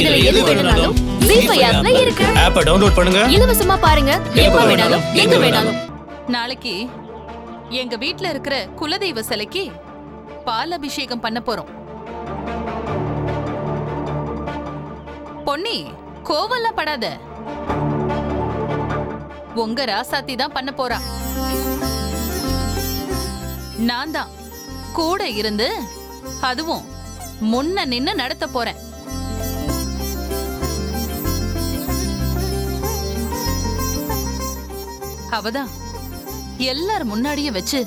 இதுல எது வேணும்னாலும் ஜீ5 ஆப்ல இருக்கு. ஆப்பை டவுன்லோட் பண்ணுங்க. இலவசமா பாருங்க. எப்ப வேணாலும் எங்க வேணாலும். நாளைக்கு எங்க வீட்ல இருக்கிற குலதெய்வ சிலைக்கு பால் அபிஷேகம் பண்ண போறோம். பொன்னி, கோவம்லாம் படாத. உங்க ராசாத்தி தான் பண்ண போறா. நான் தான் கூட இருந்து அதுவும் முன்ன நின்னு நடத்த போறேன். அவதான் எல்லார் முன்னாடியே வச்சு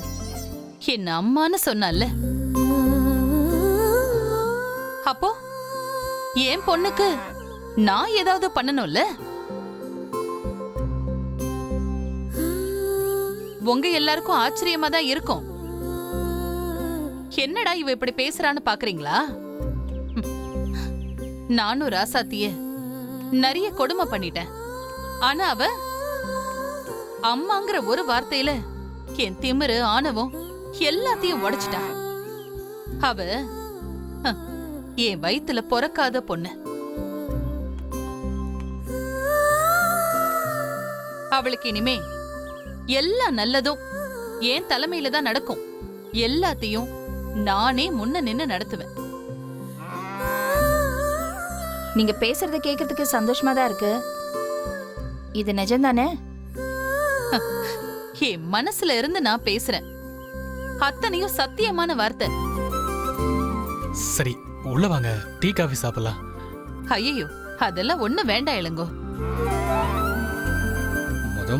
என்ன அம்மான்னு சொன்னால. அப்போ என் பொண்ணுக்கு நான் ஏதாவது பண்ணணும்ல. உங்க எல்லாருக்கும் ஆச்சரியமா தான் இருக்கும். என்னடா இவ இப்படி பேசுறான்னு பாக்குறீங்களா? நானும் ராசாத்திய நிறைய கொடுமை பண்ணிட்டேன். ஆனா அவ அம்மாங்கிற ஒரு வார்த்தையில என் திமிரு ஆணவம் எல்லாத்தையும் உடைச்சிட்டா. அவ என் வயித்துல பொறக்காத பொண்ணு. அவளுக்கு இனிமே எல்லா நல்லதும் என் தலைமையில தான் நடக்கும். எல்லாத்தையும் நானே முன்ன நின்னு நடத்துவேன். நீங்க பேசுறத கேட்கறதுக்கு சந்தோஷமா தான் இருக்கு. இது நிஜம்தானே? என் மனசுல இருந்து நான் பேசுறேன். அத்தனையும் சத்தியமான வார்த்தை. சரி, உள்ள வாங்க, டீ காஃபி சாப்பிடலாம். ஐயோ, அதெல்லாம் ஒண்ணு வேண்டாம் இளங்கோ.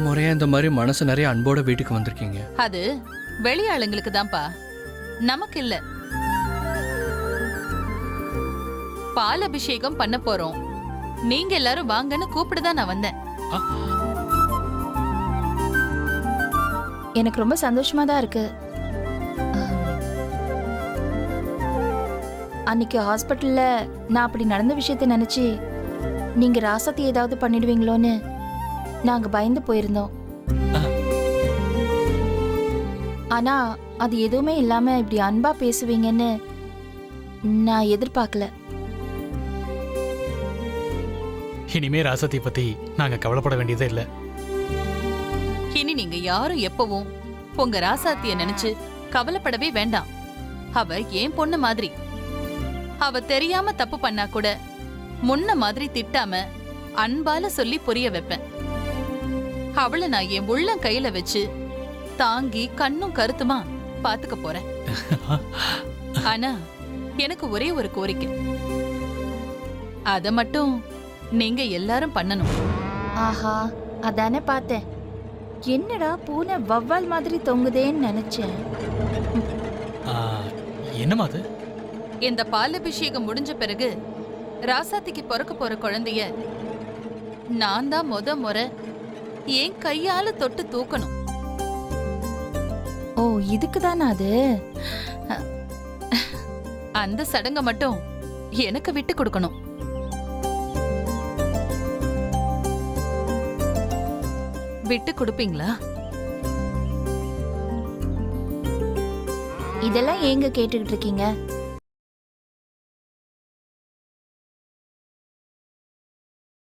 முறையா இந்த மாதிரி மனசு நிறைய அன்போட வீட்டுக்கு வந்திருக்கீங்க. அது வெளியாளுங்களுக்கு தான்ப்பா, நமக்கு இல்ல. பால் அபிஷேகம் பண்ண போறோம். நீங்க எல்லாரும் வாங்கன்னு கூப்பிடுதான் நான் வந்தேன். எனக்கு ரொம்ப சந்தோஷமா தான் இருக்கு. அன்னைக்கு ஹாஸ்பிட்டல்ல நான் அப்படி நடந்த விஷயத்தை நினைச்சு நீங்க ராசாத்தி ஏதாவது பண்ணிடுவீங்களோன்னு நாங்க பயந்து போயிருந்தோம். ஆனா அது எதுவுமே இல்லாம இப்படி அன்பா பேசுவீங்கன்னு நான் எதிர்பார்க்கல. இனிமே ராசத்தை பத்தி நாங்க கவலைப்பட வேண்டியதே இல்ல. இனி நீங்க யாரும் எப்பவும் உங்க ராசாத்திய நினைச்சு கவலைப்படவே வேண்டாம். அவ என் பொண்ணு மாதிரி. அவ தெரியாம தப்பு பண்ணா கூட முன்ன மாதிரி திட்டாம அன்பால சொல்லி புரிய வைப்பேன். அவளை நான் என் உள்ளம் கையில வச்சு தாங்கி கண்ணும் கருத்துமா பாத்துக்க போறேன். ஆனா எனக்கு ஒரே ஒரு கோரிக்கை. அத மட்டும் நீங்க எல்லாரும் பண்ணணும். ஆஹா, அதானே பார்த்தேன். என்னடா பூனை வவ்வால் மாதிரி தொங்குதேன்னு நினைச்சேன். என்னமா அது? இந்த பால் அபிஷேகம் முடிஞ்ச பிறகு ராசாத்திக்கு பிறக்க போற குழந்தைய நான் தான் முறை என் கையால தொட்டு தூக்கணும். ஓ, இதுக்கு தானே அது? அந்த சடங்க மட்டும் எனக்கு விட்டு கொடுக்கணும். விட்டு கொடுப்பீங்களா? இதெல்லாம் ஏங்க கேட்டுக்கிட்டு இருக்கீங்க?